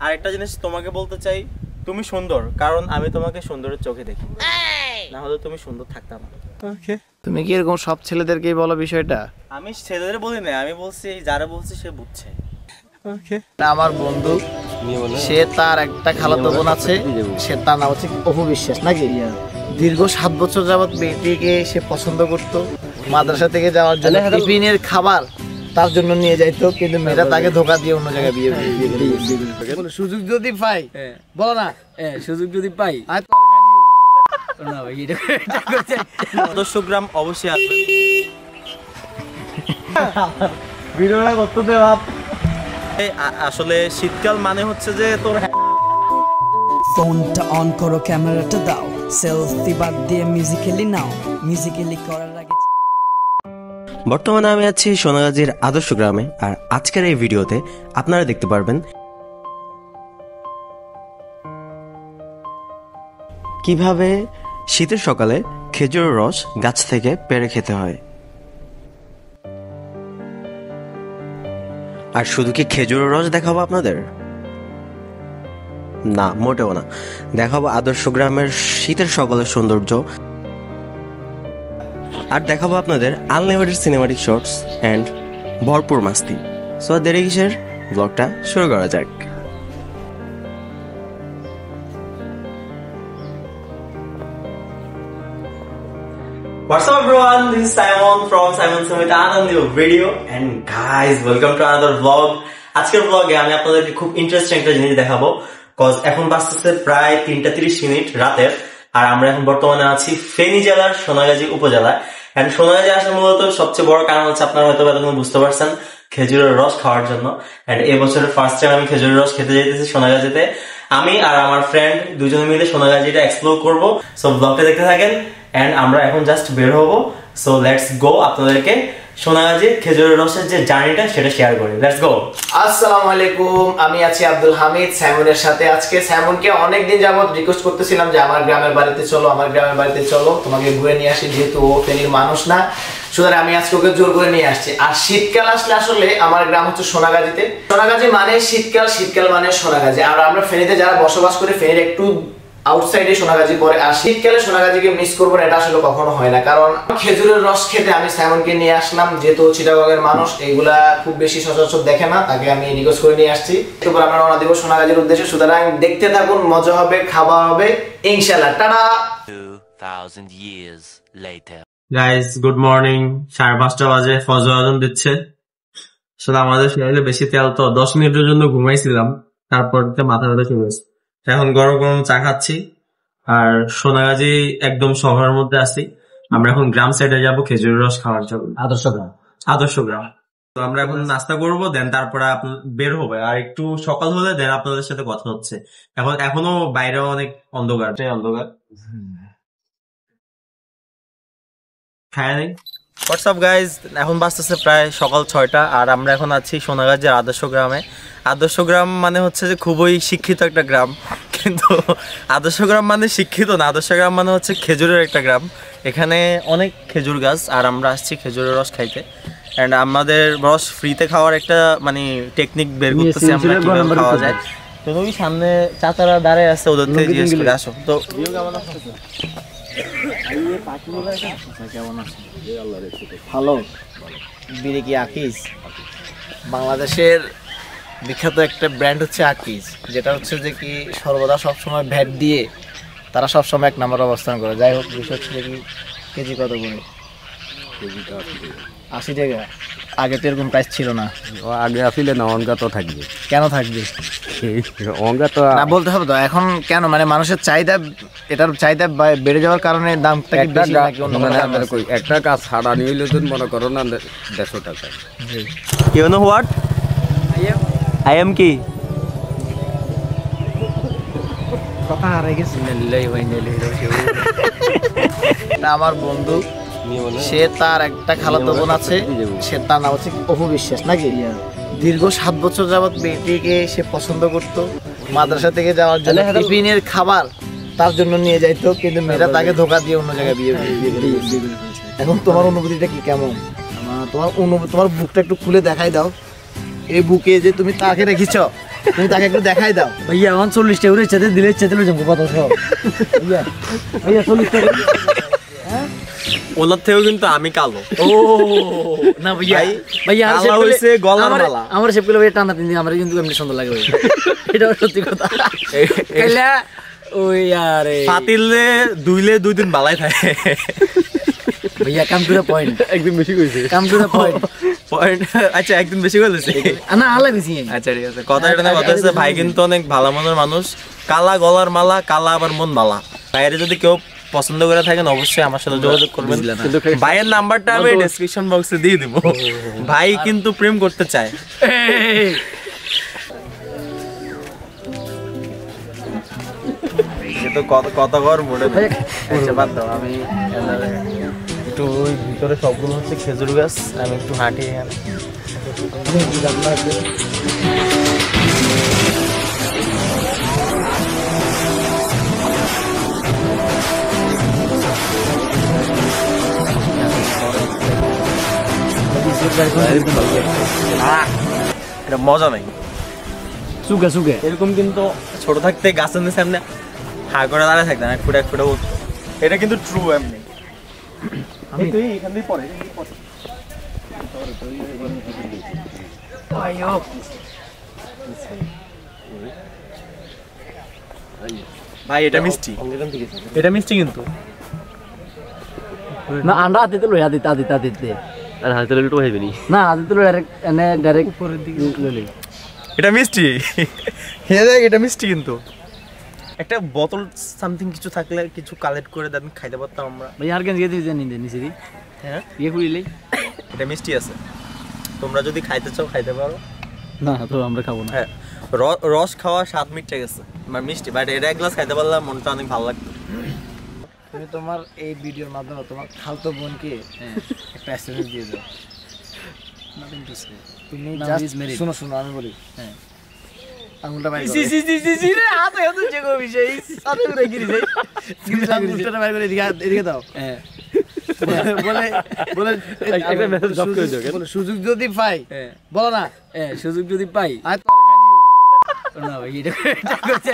আরেকটা জিনিস তোমাকে বলতে চাই, তুমি সুন্দর কারণ আমি তোমাকে সুন্দরের চোখে দেখি, না হলে তুমি সুন্দর থাকতাম না। ওকে, তুমি কি এরকম সব ছেলেদেরকেই বলো বিষয়টা? আমি ছেলেদের বলি না, আমি বলছি যারা বলছে সে বুঝছে। ওকে, আমার বন্ধু সে তার একটা খালাতো বোন আছে, সে তার নাম হচ্ছে অপু বিশ্বাস নাকি। দীর্ঘ 7 বছর যাবত মেয়েটিকে সে পছন্দ করতো, মাদ্রাসা থেকে যাওয়ার জন্য টিফিনের খাবার তার জন্য নিয়ে যাইতো, কিন্তু মেয়েটা তাকে ধোকা দিয়ে অন্য জায়গায় বিয়ে করে। সুযোগ যদি পাই, বলো না, সুযোগ যদি পাই না ভাই, এটা আদর্শগ্রাম অবশ্যই আসবে। ভিডিওটা করতে দে বাপ। আসলে শীতকাল মানে হচ্ছে যে তোর ফোনটা অন করো, ক্যামেরাটা দাও, সেলফি বাদ দিয়ে মিউজিক্যালি নাও, মিউজিক্যালি করার আগে। বর্তমানে আমি আছি সোনাগাজীর আদর্শ গ্রামে, আর আজকের এই ভিডিওতে আপনারা দেখতে পারবেন কিভাবে শীতের সকালে খেজুরের রস গাছ থেকে পেড়ে খেতে হয়। আর শুধু কি খেজুরের রস দেখাবো আপনাদের? না, মোটেও না। দেখাবো আদর্শ গ্রামের শীতের সকালের সৌন্দর্য, আর দেখাবো আপনাদের আনলিমিটেড সিনেমাটিক শর্টস অ্যান্ড ভরপুর মাস্তি। সো দেরি কিসের, ব্লগটা শুরু করা যাক। What's up everyone, this is Simon from Simon Sumit Anand new video, and guys welcome to another vlog. আজকের ব্লগে আমি আপনাদেরকে খুব ইন্টারেস্টিং একটা জিনিস দেখাবো, কজ এখন বাজতেছে প্রায় 3:30 রাতের, আর আমরা এখন বর্তমানে আছি ফেনী জেলার সোনাগাজী উপজেলায়। এন্ড সোনাগাজী আসার মূলত সবচেয়ে বড় কারণ হচ্ছে, আপনারা হয়তো এখন বুঝতে পারছেন, খেজুরের রস খাওয়ার জন্য। এন্ড এই বছরের ফার্স্ট টাইম আমি খেজুরের রস খেতে যাইতেছি সোনাগাজীতে। আমি আর আমার ফ্রেন্ড দুজনে মিলে সোনাগাজীটা এক্সপ্লোর করবো। সো ব্লগটা দেখতে থাকেন, এন্ড আমরা এখন জাস্ট বের হবো। সো লেটস গো, আপনাদেরকে সোনাগাজী খেজুরের রসের যে জার্নিটা সেটা শেয়ার করি। Let's go. আসসালামু আলাইকুম, আমি আছি আব্দুল হামিদ সাইমনের সাথে। আজকে সাইমনকে অনেকদিন যাবত রিকোয়েস্ট করতেছিলাম যে আমার গ্রামের বাড়িতে চলো, আমার গ্রামের বাড়িতে চলো, তোমাকে ঘুরে নিয়ে আসি, যেহেতু ও ফেনীর মানুষ না, সুতরাং আমি আজকে ওকে জোর করে নিয়ে আসছি। আর শীতকাল আসলে আসলে আমার গ্রাম হচ্ছে সোনাগাজীতে। সোনাগাজী মানে শীতকাল, শীতকাল মানে সোনাগাজী। আর আমরা ফেনীতে যারা বসবাস করি, ফেনীর একটু আউটসাইডে সোনাগাজী পড়ে, আর শীতকালে সোনাগাজীকে মিস করবো না, এটা আসলে কখনো হয় না। কারণ খেজুরের রস খেতে আমি সাইমনকে নিয়ে আসলাম, যেহেতু চিটাগংয়ের মানুষ এইগুলা খুব বেশি সচরাচর দেখে না, তাকে আমি রিকোয়েস্ট করে নিয়ে আসছি। এরপর আমরা রওনা দেব সোনাগাজীর উদ্দেশ্যে। সুতরাং দেখতে থাকুন, মজা হবে, খাওয়া হবে ইনশাআল্লাহ। Tata. 2000 years later. Guys good morning, 5:30 বাজে, ফজর আজান দিচ্ছে। আসলে আমাদের শরীরে বেশি তেল তো 10 মিনিটের জন্য ঘুমাইছিলাম, তারপর মাথা ব্যথা শুরু হয়েছে। এখন গরম গরম চা খাচ্ছি, আর সোনাগাজী একদম শহরের মধ্যে আছি। আমরা এখন গ্রাম সাইডে যাব খেজুরের রস খাওয়ার জন্য। আদর্শ গ্রাম। তো আমরা এখন নাস্তা করব, দেন তারপরে বের হবে, আর একটু সকাল হলে দেন আপনাদের সাথে কথা হচ্ছে। এখনো বাইরে অনেক অন্ধকার। হোয়াটসঅ্যাপ গাইজ, এখন বাজতেছে প্রায় সকাল 6টা, আর আমরা এখন আছি সোনাগাজীর আদর্শ গ্রামে। আদর্শ গ্রাম মানে হচ্ছে যে খুবই শিক্ষিত একটা গ্রাম, কিন্তু আদর্শ গ্রাম মানে শিক্ষিত না, আদর্শ গ্রাম মানে হচ্ছে খেজুরের একটা গ্রাম। এখানে অনেক খেজুর গাছ, আর আমরা আসছি খেজুরের রস খাইতে। অ্যান্ড আমাদের রস ফ্রিতে খাওয়ার একটা মানে টেকনিক বের করতেছি আমরা, কিভাবে খাওয়া যায়। তো ওই সামনে চাচারা দাঁড়ায় আছে, ওদের থেকে জিজ্ঞেস করে আসো। তো হ্যালো, বিড়ি কি আকিস? বাংলাদেশের বিখ্যাত একটা ব্র্যান্ড হচ্ছে আকিস, যেটা হচ্ছে যে কি সর্বদা সবসময় ভ্যাট দিয়ে তারা সবসময় 1 নম্বর অবস্থান করে। যাই হোক, বিষয় হচ্ছে কি কেজি কত করে? 80 টাকা। আগে তো এরকম প্রাইস ছিল না। আগে আসলে না, অঙ্গা তো থাকবে। কেন থাকবে? অঙ্গা তো না বলতে হবে তো। এখন কেন মানে মানুষের চাহিদা, এটার চাহিদা বেড়ে যাওয়ার কারণে দামটা কি বেশি নাকি অন্য কোনো? একটা কাজ ছাড়া নিয়ে তো মনে করো না 150 টাকা। You know what I am কি কথা হারাই গেছে। আমার বন্ধু সে তার একটা খালাতো বোন আছে, সে তার নাম হচ্ছে অপু বিশ্বাস নাকি। দীর্ঘ 7 বছর যাবত মেয়েটিকে সে পছন্দ করতো, মাদ্রাসা থেকে যাওয়ার জন্য টিফিনের খাবার তার জন্য নিয়ে যাইতো, কিন্তু মেয়েটা তাকে ধোকা দিয়ে অন্য জায়গায় বিয়ে করে। এখন তোমার অনুভূতিটা কি, কেমন? তোমার বুকটা একটু খুলে দেখাই দাও। এই বুকে যে তুমি তাকে রেখেছ, তুমি তাকে একটু দেখাই দাও। ভাইয়া 40 টাকা উড়ে চাতে দিলে চাতে লজম কত সব ভাইয়া ভাইয়া 40 টাকা ওনার থেকেও কিন্তু আমি কালো। ও না ভাইয়া ভাইয়া কালো হইছে গলার মালা। আমার শেপগুলো ভাই টানা তিন আমরা কিন্তু এমনি সুন্দর লাগে ভাই, এটা সত্যি কথা। কইলা ওই আরে পাতিলে দুইলে 2 দিন বালাই থাকে ভাইয়া, কাম টু দ্য পয়েন্ট। একদিন বেশি কইছে, কাম টু দ্য পয়েন্ট। আচ্ছা একদিন বেশি বলেছে না আলা বেশি। আচ্ছা ঠিক আছে, কথা এটা না, কথা হচ্ছে ভাই কিন্তু অনেক ভালো মনের মানুষ, কালা গলার মালা, কালা আবার মন মালা। বাইরে যদি কেউ পছন্দ করে থাকেন অবশ্যই আমার সাথে যোগাযোগ করবেন। ভাইয়ের নাম্বারটা আমি ডেসক্রিপশন বক্সে দিয়ে দিব। ভাই কিন্তু প্রেম করতে চায়। তো কত ঘর মোড়ে বাদ দাও, আমি একটু ওই ভিতরে সবগুলো হচ্ছে খেজুর গাছ, আমি একটু হাঁটি এখানে। এটা মজা নাই, সুগে সুগে এরকম কিন্তু ছোট থাকতে গাছের নিচে সামনে হা করে দাঁড়ায় থাকতাম, এক ফুটা এক ফুটা উঠতো। এটা কিন্তু ট্রু এমনি। আমি তুই এখান দিয়ে পড়ে ভাই, এটা মিষ্টি, এটা মিষ্টি কিন্তু না। আন্ডা দিতে লই আদিতে আদিতে আদিতে আর হাতে লইলে তো হইবে নি না, আদিতে লই ডাইরেক্ট এনে ডাইরেক্ট উপরের দিকে লই। এটা মিষ্টি, হে দেখ এটা মিষ্টি কিন্তু। একটা বোতল সামথিং কিছু থাকলে কিছু কালেক্ট করে দেন, খাইতে পারতাম আমরা। ভাই আর কেন দিয়ে জানি দে নিছি দি। হ্যাঁ ইয়ে কইলে এটা মিষ্টি আছে, তোমরা যদি খাইতে চাও খাইতে পারো। না তো আমরা খাবো না। হ্যাঁ, রস খাওয়া স্বাদ মিটে গেছে, মানে মিষ্টি, বাট এটা এক গ্লাস খাইতে পারলে মনটা অনেক ভালো লাগতো। তুমি তোমার এই ভিডিওর মাধ্যমে তোমার খালতো বোনকে একটা এসএমএস দিয়ে দাও। তুমি শুনো শুনো আমি বলি, হ্যাঁ আঙুলটা বাইরে সি সি সি সি রে হাতে এত জেগো বিষয় সাথে করে গিরি যাই আঙুলটা বাইরে করে এদিকে দাও। হ্যাঁ বলে বলে একটা মেসেজ ড্রপ করে দাও। বলে সুযোগ যদি পাই, বলো না সুযোগ যদি পাই আয় তোরে খাই দিও না ভাই, এটা করতে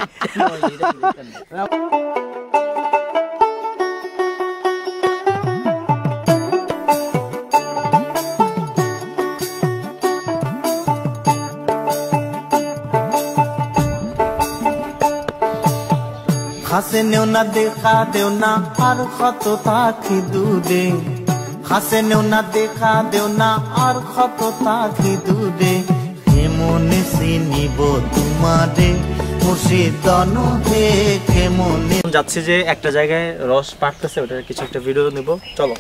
হাসে নেও না দেখা দেও না আর কত তাকি দূরে, হাসে নেও না দেখা দেও না আর কত তাকি দূরে, কেমনে চিনিব তোমারে মুর্শিদন হে কেমনে। যাচ্ছি যে একটা জায়গায় রস পাড়তেছে, ওটার কিছু একটা ভিডিও নেব, চলো।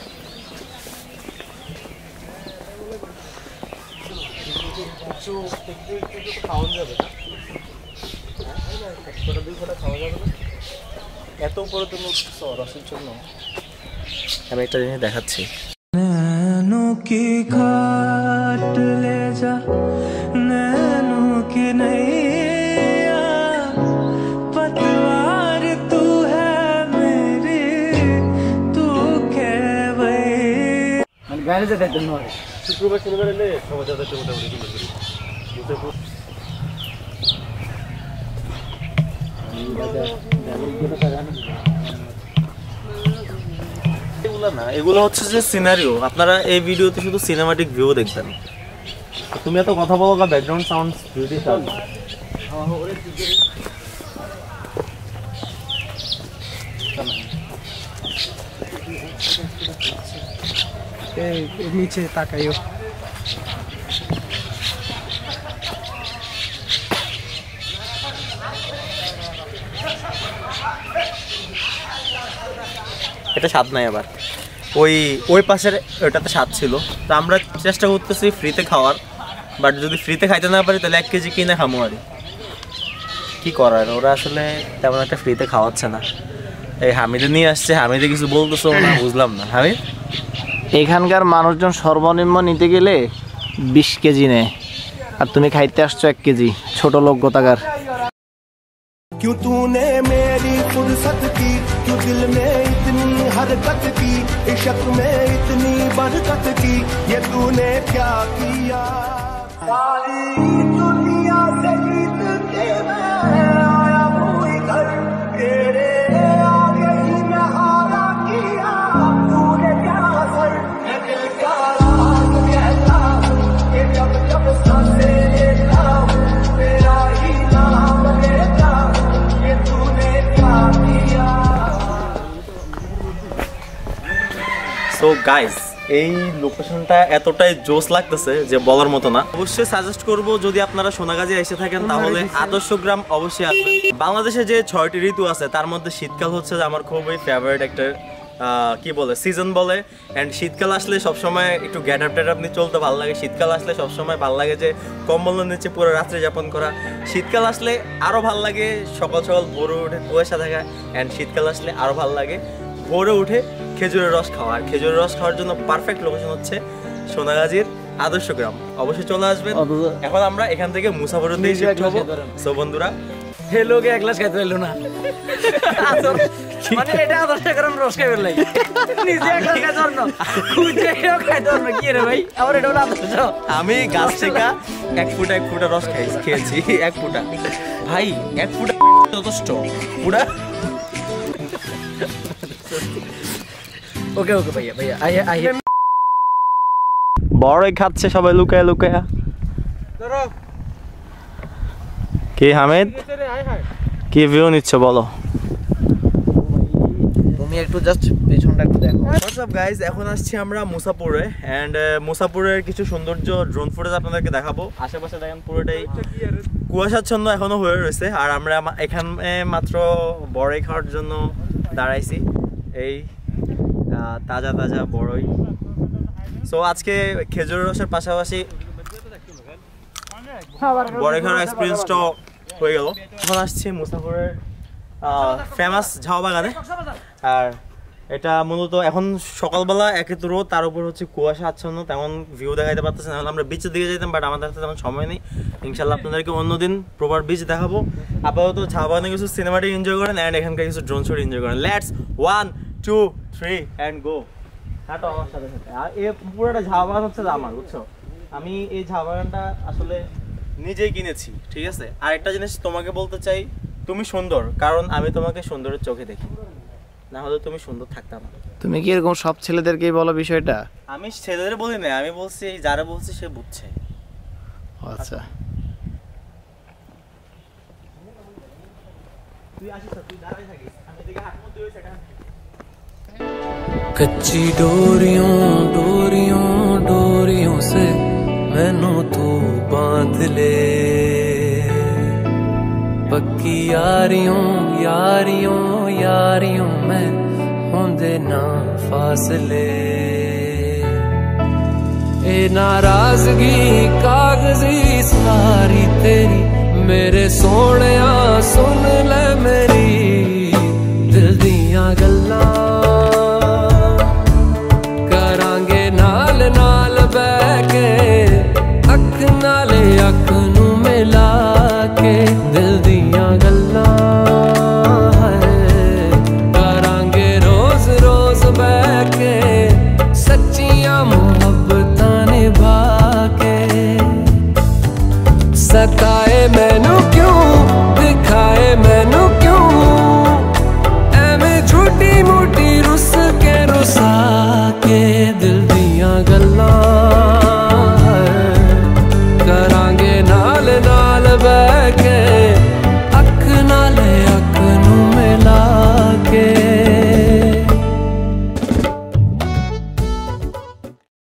এত উপরে তুমি উঠছো রসের জন্য, আমি একটা জিনিস দেখাচ্ছি। नैनों की घाट ले जा, नैनों की नैया, पतवार तू है मेरी, तू केवल। মানে গাড়ি যেতে দেন না। শুক্রবার শনিবার এলে সবাই যাতে মোটামুটি না, এগুলো হচ্ছে যে সিনারিও। আপনারা এই ভিডিওতে শুধু সিনেমাটিক ভিউ দেখবেন। তুমি এত কথা বলো বা ব্যাকগ্রাউন্ড সাউন্ড ভিডিও নিচে তাকাইও। এটা স্বাদ নাই আবার, ওই পাশের ওটাতে স্বাদ ছিল। তো আমরা চেষ্টা করতেছি ফ্রিতে খাওয়ার, বাট যদি ফ্রিতে খাইতে না পারি তাহলে 1 কেজি কিনে খামো। আর কি করার, ওরা আসলে তেমন একটা ফ্রিতে খাওয়াচ্ছে না। এই হামিদে নিয়ে আসছে, হামিদে কিছু বলতেছো না, বুঝলাম না। হামিদ, এখানকার মানুষজন সর্বনিম্ন নিতে গেলে 20 কেজি নেয়, আর তুমি খাইতে আসছো 1 কেজি। ছোট লোক গোতাগার। क्यों तूने मेरी फुर्सत की, क्यों दिल में इतनी हरकत की, इश्क में इतनी बरकत की, ये तूने क्या किया। सारी दुनिया से সো গাইস এই লোকেশনটা এতটাই জোস লাগতেছে যে বলার মতো না। অবশ্যই সাজেস্ট করব যদি আপনারা সোনাগাজী এসে থাকেন তাহলে আদর্শ গ্রাম অবশ্যই আসবেন। বাংলাদেশে যে 6টি ঋতু আছে তার মধ্যে শীতকাল হচ্ছে যে আমার খুবই ফেভারিট একটা কি বলে সিজন বলে। অ্যান্ড শীতকাল আসলে সবসময় একটু গ্যাট আপ নিয়ে চলতে ভালো লাগে। শীতকাল আসলে সবসময় ভালো লাগে যে কম্বলের নিচে পুরো রাত্রি যাপন করা। শীতকাল আসলে আরও ভালো লাগে সকাল সকাল ভোরে উঠে কুয়াশা থাকা। অ্যান্ড শীতকাল আসলে আরও ভালো লাগে ভোরে উঠে খেজুরের রস খাওয়া। আর খেজুরের রস খাওয়ার জন্য পারফেক্ট লোকেশন হচ্ছে সোনাগাজীর আদর্শ গ্রাম। অবশ্যই চলে আসবেন। এখন আমরা এখান থেকে মুসাফরের দিকে শিফট হব। সো বন্ধুরা হে লোকে এক গ্লাস খাইতে পারলো না, মানে এটা আদর্শ গ্রাম রস খাইবে লাগে নিজে এক গ্লাস খাইতে পারলো না, খুঁজে খাইতে পারলো না। কি রে ভাই, আমার এটা হলো আদর্শ। আমি গাছ থেকে এক ফুটা রস খেয়েছি। এক ফুটা ভাই, এক ফুটা যথেষ্ট পুরা। ওকে ওকে ভাইয়া ভাইয়া আই বড়ই খাচ্ছে সবাই লুকায়া লুকায়া। কি হামিদ কি ভিউ নিচ্ছ বলো? তুমি একটু জাস্ট পেছনটা একটু দেখো। হোয়াটস আপ গাইস, এখন আসছি আমরা মুসাপুরে। অ্যান্ড মুসাপুরের কিছু সৌন্দর্য ড্রোন ফুটেজ আপনাদেরকে দেখাবো। আশেপাশে দেখেন পুরোটাই কুয়াশাচ্ছন্ন এখনো হয়ে রয়েছে। আর আমরা এখানে মাত্র বড়ই খাওয়ার জন্য দাঁড়াইছি, এই তাজা তাজা বড়ই। সো আজকে খেজুরের রসের পাশাপাশি বড়ই খাওয়ার এক্সপিরিয়েন্সটাও হয়ে গেল। এখন আসছি মুসাফরের ফেমাস ঝাউ বাগানে। আর এটা মূলত এখন সকালবেলা একে তো রোদ, তার উপর হচ্ছে কুয়াশা আচ্ছন্ন, তেমন ভিউ দেখাইতে পারতেছে না। আমরা বিচের দিকে যেতাম, বাট আমাদের হাতে তেমন সময় নেই। ইনশাল্লাহ আপনাদেরকে অন্যদিন প্রপার বিচ দেখাবো। আপাতত ঝাউ বাগানে কিছু সিনেমাটিক এনজয় করেন অ্যান্ড এখানকার কিছু ড্রোন শট এনজয় করেন। Let's 1 2 3 and go. হাঁটো আমার সাথে সাথে। আর এই পুরোটা ঝাউ বাগান হচ্ছে আমার, বুঝছো? আমি এই ঝাউ বাগানটা আসলে নিজেই কিনেছি, ঠিক আছে? আর একটা জিনিস তোমাকে বলতে চাই, তুমি সুন্দর কারণ আমি তোমাকে সুন্দরের চোখে দেখি, না হলে তুমি সুন্দর থাকতাম। তুমি কি এরকম সব ছেলেদেরকেই বলো বিষয়টা? আমি ছেলেদের বলি না, আমি বলছি যারা বলছি সে বুঝছে। আচ্ছা তুই আসিস, তুই দাঁড়াই থাকিস, আমি দিকে হাত মধ্যে ওই সেটা। कच्ची डोरियों डोरियों डोरियों से मैनू तू बांध ले, पक्की यारियों यारियों यारियों में होंदे ना फासले। ए नाराजगी कागजी सारी तेरी मेरे सोने